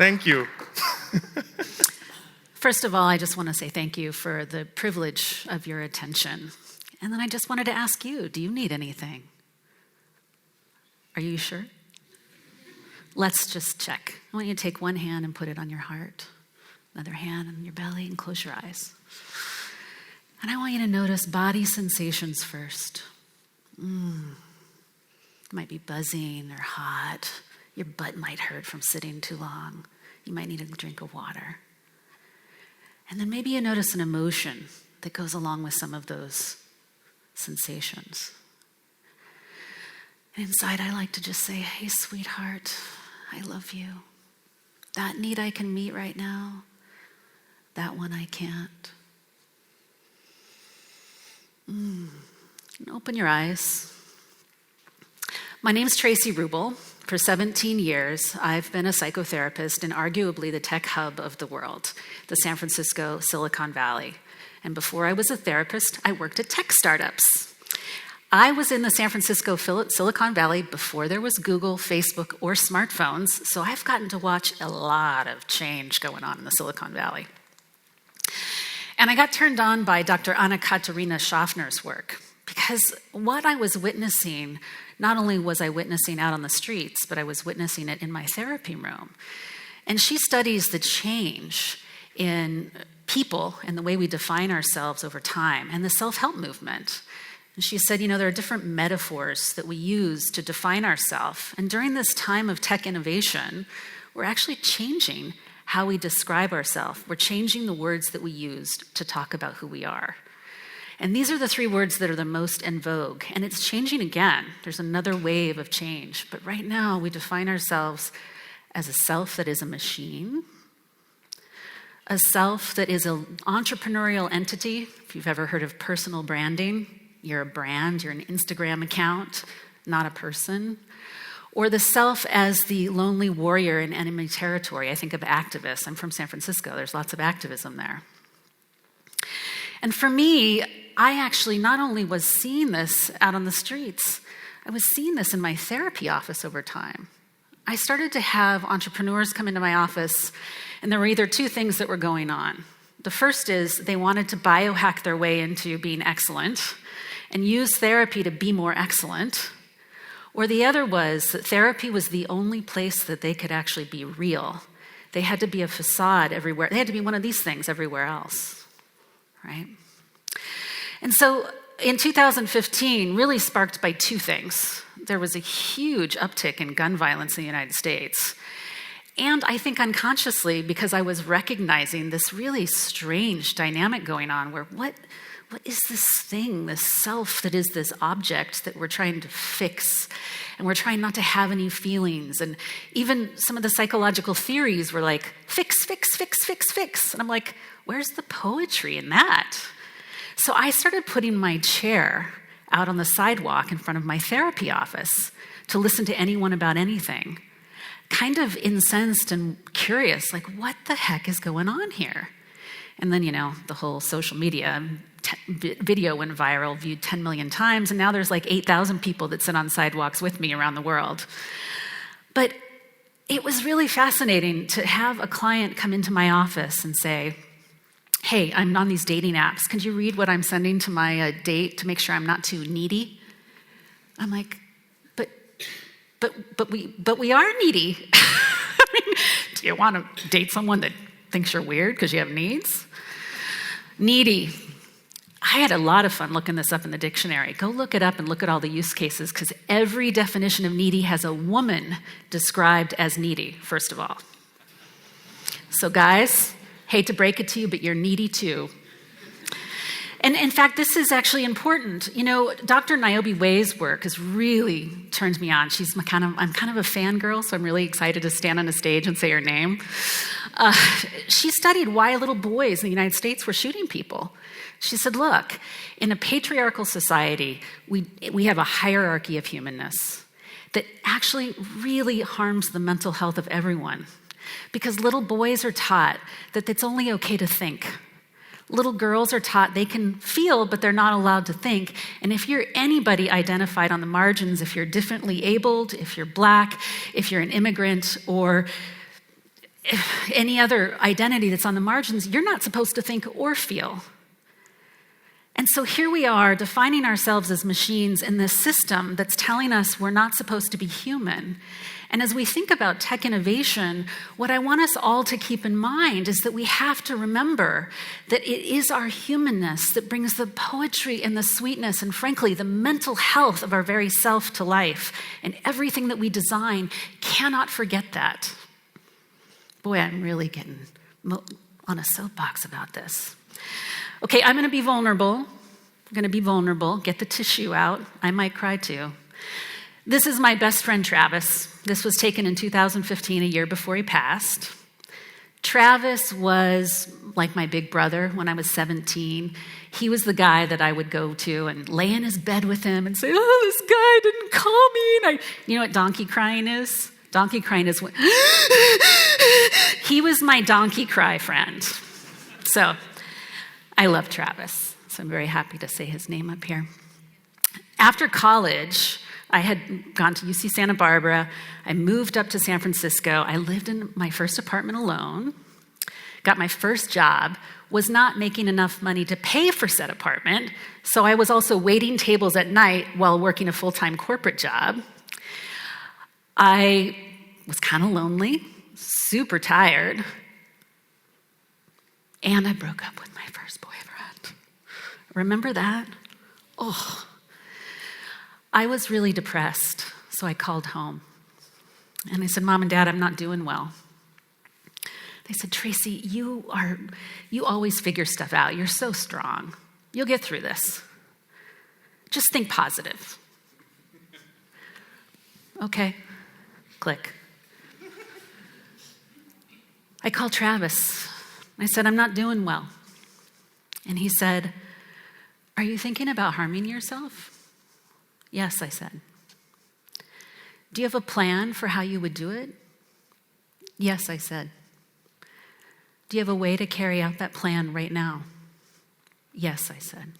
Thank you. First of all, I just want to say thank you for the privilege of your attention. And then I just wanted to ask you, do you need anything? Are you sure? Let's just check. I want you to take one hand and put it on your heart, another hand on your belly, and close your eyes. And I want you to notice body sensations first. It might be buzzing or hot. Your butt might hurt from sitting too long. You might need a drink of water. And then maybe you notice an emotion that goes along with some of those sensations. And inside, I like to just say, hey, sweetheart, I love you. That need I can meet right now, that one I can't. And open your eyes. My name's Traci Ruble. For 17 years, I've been a psychotherapist in arguably the tech hub of the world, the San Francisco Silicon Valley. And before I was a therapist, I worked at tech startups. I was in the San Francisco Silicon Valley before there was Google, Facebook, or smartphones, so I've gotten to watch a lot of change going on in the Silicon Valley. And I got turned on by Dr. Anna Katerina Schaffner's work, because what I was witnessing, not only was I witnessing out on the streets, but I was witnessing it in my therapy room. And she studies the change in people and the way we define ourselves over time and the self-help movement. And she said, there are different metaphors that we use to define ourselves. And during this time of tech innovation, we're actually changing how we describe ourselves. We're changing the words that we use to talk about who we are. And these are the 3 words that are the most in vogue. And it's changing again. There's another wave of change. But right now, we define ourselves as a self that is a machine, a self that is an entrepreneurial entity. If you've ever heard of personal branding, you're a brand, you're an Instagram account, not a person. Or the self as the lonely warrior in enemy territory. I think of activists. I'm from San Francisco. There's lots of activism there. And for me, I actually not only was seeing this out on the streets, I was seeing this in my therapy office over time. I started to have entrepreneurs come into my office, and there were either 2 things that were going on. The first is they wanted to biohack their way into being excellent and use therapy to be more excellent. Or the other was that therapy was the only place that they could actually be real. They had to be a facade everywhere. They had to be one of these things everywhere else, right? And so in 2015, really sparked by 2 things. There was a huge uptick in gun violence in the United States. And I think unconsciously, because I was recognizing this really strange dynamic going on where what is this thing, this self that is this object that we're trying to fix, and we're trying not to have any feelings. And even some of the psychological theories were like, fix, fix, fix, fix, fix. And I'm like, where's the poetry in that? So I started putting my chair out on the sidewalk in front of my therapy office to listen to anyone about anything, kind of incensed and curious, like, what the heck is going on here? And then, the whole social media video went viral, viewed 10 million times, and now there's like 8,000 people that sit on sidewalks with me around the world. But it was really fascinating to have a client come into my office and say, hey, I'm on these dating apps. Could you read what I'm sending to my date to make sure I'm not too needy? I'm like, but we are needy. I mean, do you want to date someone that thinks you're weird because you have needs? Needy. I had a lot of fun looking this up in the dictionary. Go look it up and look at all the use cases, because every definition of needy has a woman described as needy, first of all. So guys, hate to break it to you, but you're needy too. And in fact, this is actually important. Dr. Niobe Way's work has really turned me on. I'm kind of a fangirl, so I'm really excited to stand on a stage and say her name. She studied why little boys in the United States were shooting people. She said, look, in a patriarchal society, we have a hierarchy of humanness that actually really harms the mental health of everyone. Because little boys are taught that it's only okay to think. Little girls are taught they can feel, but they're not allowed to think. And if you're anybody identified on the margins, if you're differently abled, if you're Black, if you're an immigrant, or any other identity that's on the margins, you're not supposed to think or feel. And so here we are defining ourselves as machines in this system that's telling us we're not supposed to be human. And as we think about tech innovation, what I want us all to keep in mind is that we have to remember that it is our humanness that brings the poetry and the sweetness and, frankly, the mental health of our very self to life. And everything that we design cannot forget that. Boy, I'm really getting on a soapbox about this. Okay, I'm going to be vulnerable. I'm going to be vulnerable. Get the tissue out. I might cry too. This is my best friend, Travis. This was taken in 2015, a year before he passed. Travis was like my big brother when I was 17. He was the guy that I would go to and lay in his bed with him and say, oh, this guy didn't call me. You know what donkey crying is? Donkey crying is when he was my donkey cry friend. So I love Travis, so I'm very happy to say his name up here. After college, I had gone to UC Santa Barbara. I moved up to San Francisco. I lived in my first apartment alone, got my first job, was not making enough money to pay for said apartment, so I was also waiting tables at night while working a full-time corporate job. I was kind of lonely, super tired, and I broke up with my first boyfriend. Remember that? Oh. I was really depressed, so I called home. And I said, Mom and Dad, I'm not doing well. They said, Traci, you always figure stuff out. You're so strong. You'll get through this. Just think positive. Okay, click. I called Travis. I said, I'm not doing well. And he said, are you thinking about harming yourself? Yes, I said. Do you have a plan for how you would do it? Yes, I said. Do you have a way to carry out that plan right now? Yes, I said.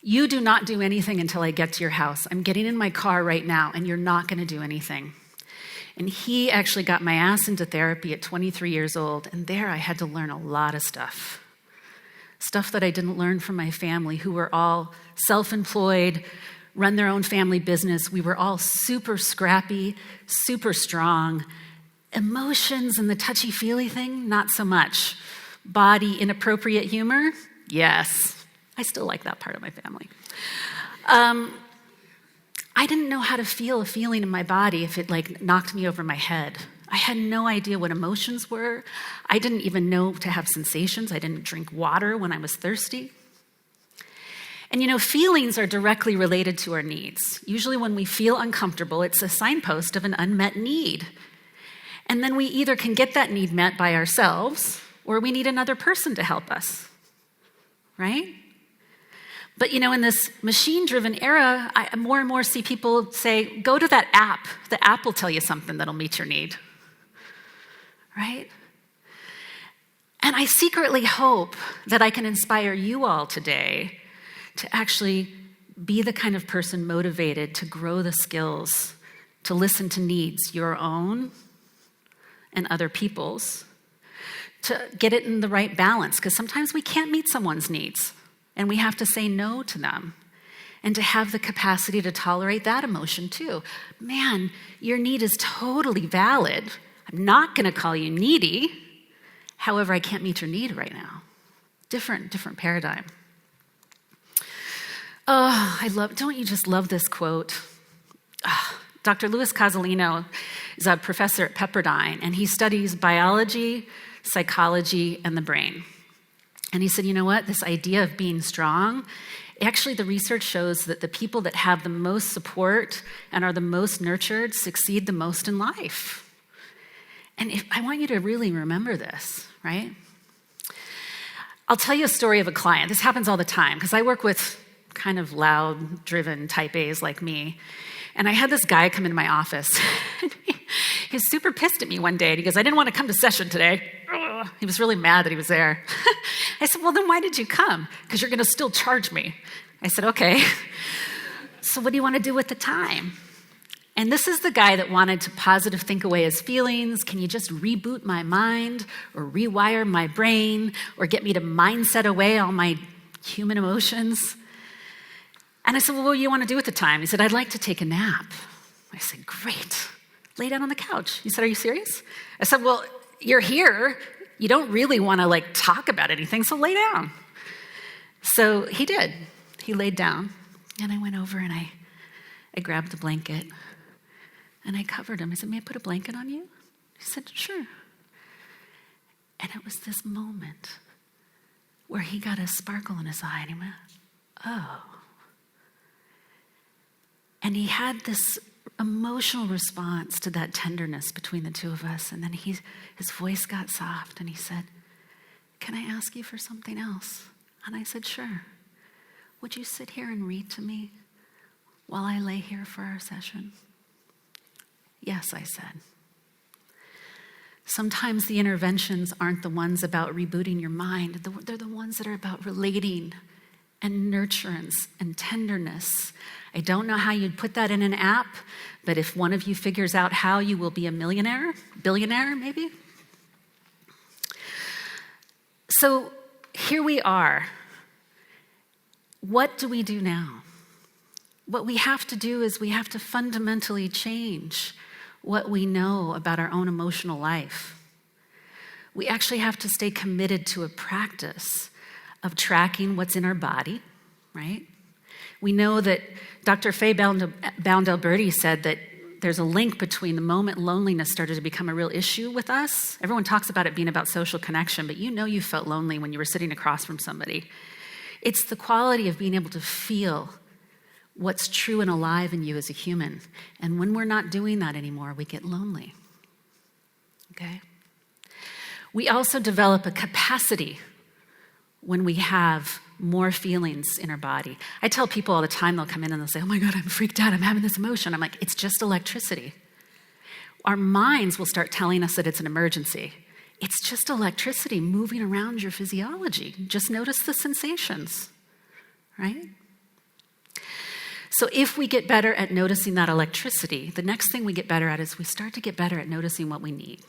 You do not do anything until I get to your house. I'm getting in my car right now, and you're not going to do anything. And he actually got my ass into therapy at 23 years old, and there I had to learn a lot of stuff. Stuff that I didn't learn from my family, who were all self-employed, run their own family business. We were all super scrappy, super strong. Emotions and the touchy-feely thing, not so much. Body, inappropriate humor, yes. I still like that part of my family. I didn't know how to feel a feeling in my body if it knocked me over my head. I had no idea what emotions were. I didn't even know to have sensations. I didn't drink water when I was thirsty. And feelings are directly related to our needs. Usually when we feel uncomfortable, it's a signpost of an unmet need. And then we either can get that need met by ourselves, or we need another person to help us, right? But in this machine-driven era, I more and more see people say, go to that app. The app will tell you something that'll meet your need, right? And I secretly hope that I can inspire you all today to actually be the kind of person motivated to grow the skills, to listen to needs, your own and other people's, to get it in the right balance, because sometimes we can't meet someone's needs, and we have to say no to them, and to have the capacity to tolerate that emotion too. Man, your need is totally valid. I'm not going to call you needy. However, I can't meet your need right now. Different paradigm. Oh, don't you just love this quote? Dr. Louis Cozolino is a professor at Pepperdine, and he studies biology, psychology, and the brain. And he said, you know what? This idea of being strong, actually the research shows that the people that have the most support and are the most nurtured succeed the most in life. And I want you to really remember this, right? I'll tell you a story of a client. This happens all the time, because I work with kind of loud, driven type A's like me. And I had this guy come into my office. He was super pissed at me one day. And he goes, I didn't want to come to session today. He was really mad that he was there. I said, well, then why did you come? Because you're going to still charge me. I said, okay. So what do you want to do with the time? And this is the guy that wanted to positive think away his feelings. Can you just reboot my mind or rewire my brain or get me to mindset away all my human emotions? And I said, well, what do you want to do at the time? He said, I'd like to take a nap. I said, great. Lay down on the couch. He said, are you serious? I said, well, you're here. You don't really want to talk about anything, so lay down. So he did. He laid down, and I went over and I grabbed the blanket and I covered him. I said, may I put a blanket on you? He said, sure. And it was this moment where he got a sparkle in his eye and he went, oh. And he had this emotional response to that tenderness between the two of us. And then his voice got soft and he said, can I ask you for something else? And I said, sure. Would you sit here and read to me while I lay here for our session? Yes, I said. Sometimes the interventions aren't the ones about rebooting your mind. They're the ones that are about relating and nurturance and tenderness. I don't know how you'd put that in an app, but if one of you figures out how, you will be a millionaire, billionaire maybe. So here we are. What do we do now? What we have to do is we have to fundamentally change what we know about our own emotional life. We actually have to stay committed to a practice of tracking what's in our body, right? We know that Dr. Faye Bound-Alberti said that there's a link between the moment loneliness started to become a real issue with us. Everyone talks about it being about social connection, but you felt lonely when you were sitting across from somebody. It's the quality of being able to feel what's true and alive in you as a human. And when we're not doing that anymore, we get lonely, okay? We also develop a capacity when we have more feelings in our body. I tell people all the time, they'll come in and they'll say, oh my God, I'm freaked out, I'm having this emotion. I'm like, it's just electricity. Our minds will start telling us that it's an emergency. It's just electricity moving around your physiology. Just notice the sensations, right? So if we get better at noticing that electricity, the next thing we get better at is we start to get better at noticing what we need.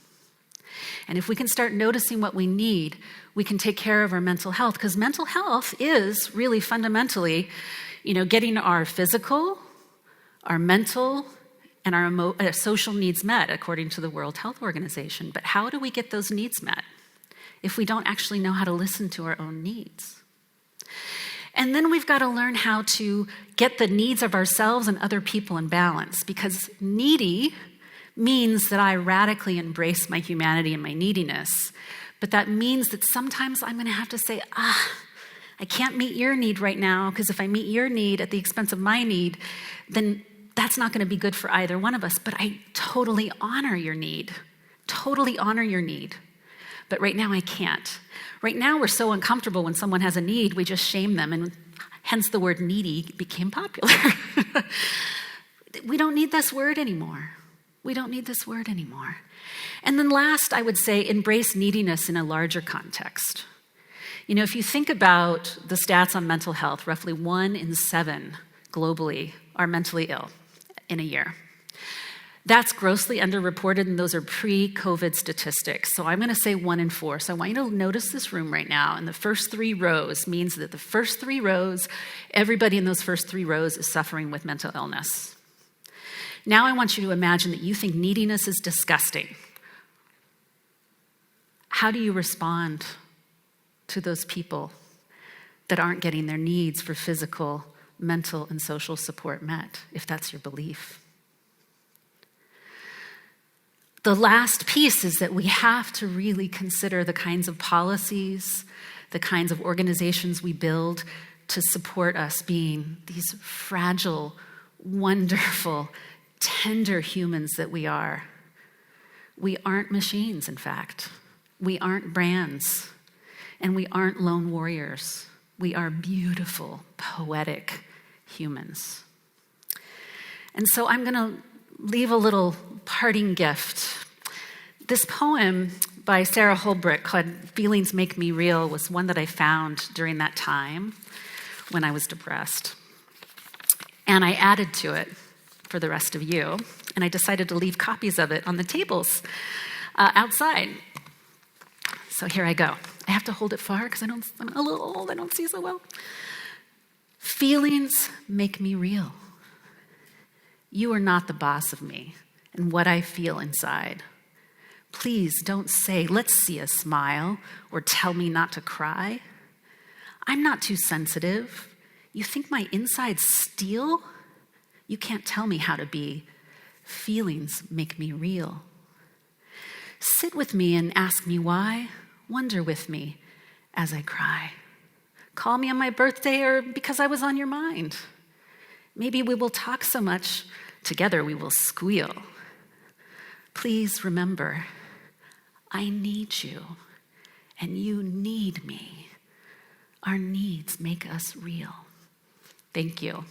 And if we can start noticing what we need, we can take care of our mental health, because mental health is really fundamentally, getting our physical, our mental, and our social needs met, according to the World Health Organization. But how do we get those needs met if we don't actually know how to listen to our own needs? And then we've got to learn how to get the needs of ourselves and other people in balance, because needy means that I radically embrace my humanity and my neediness. But that means that sometimes I'm going to have to say, I can't meet your need right now, because if I meet your need at the expense of my need, then that's not going to be good for either one of us. But I totally honor your need. But right now I can't. Right now we're so uncomfortable when someone has a need, we just shame them, and hence the word needy became popular. We don't need this word anymore. And then last, I would say, embrace neediness in a larger context. If you think about the stats on mental health, roughly 1 in 7 globally are mentally ill in a year. That's grossly underreported, and those are pre-COVID statistics. So I'm going to say 1 in 4. So I want you to notice this room right now, and the first 3 rows means that the first 3 rows, everybody in those first 3 rows is suffering with mental illness. Now I want you to imagine that you think neediness is disgusting. How do you respond to those people that aren't getting their needs for physical, mental, and social support met, if that's your belief? The last piece is that we have to really consider the kinds of policies, the kinds of organizations we build to support us being these fragile, wonderful, tender humans that we are. We aren't machines, in fact. We aren't brands, and we aren't lone warriors. We are beautiful, poetic humans. And so I'm going to leave a little parting gift. This poem by Sarah Holbrook called Feelings Make Me Real was one that I found during that time when I was depressed. And I added to it for the rest of you, and I decided to leave copies of it on the tables outside. So here I go. I have to hold it far because I'm a little old, I don't see so well. Feelings make me real. You are not the boss of me and what I feel inside. Please don't say, let's see a smile, or tell me not to cry. I'm not too sensitive. You think my inside's steel? You can't tell me how to be. Feelings make me real. Sit with me and ask me why. Wonder with me as I cry. Call me on my birthday or because I was on your mind. Maybe we will talk so much, together we will squeal. Please remember, I need you and you need me. Our needs make us real. Thank you.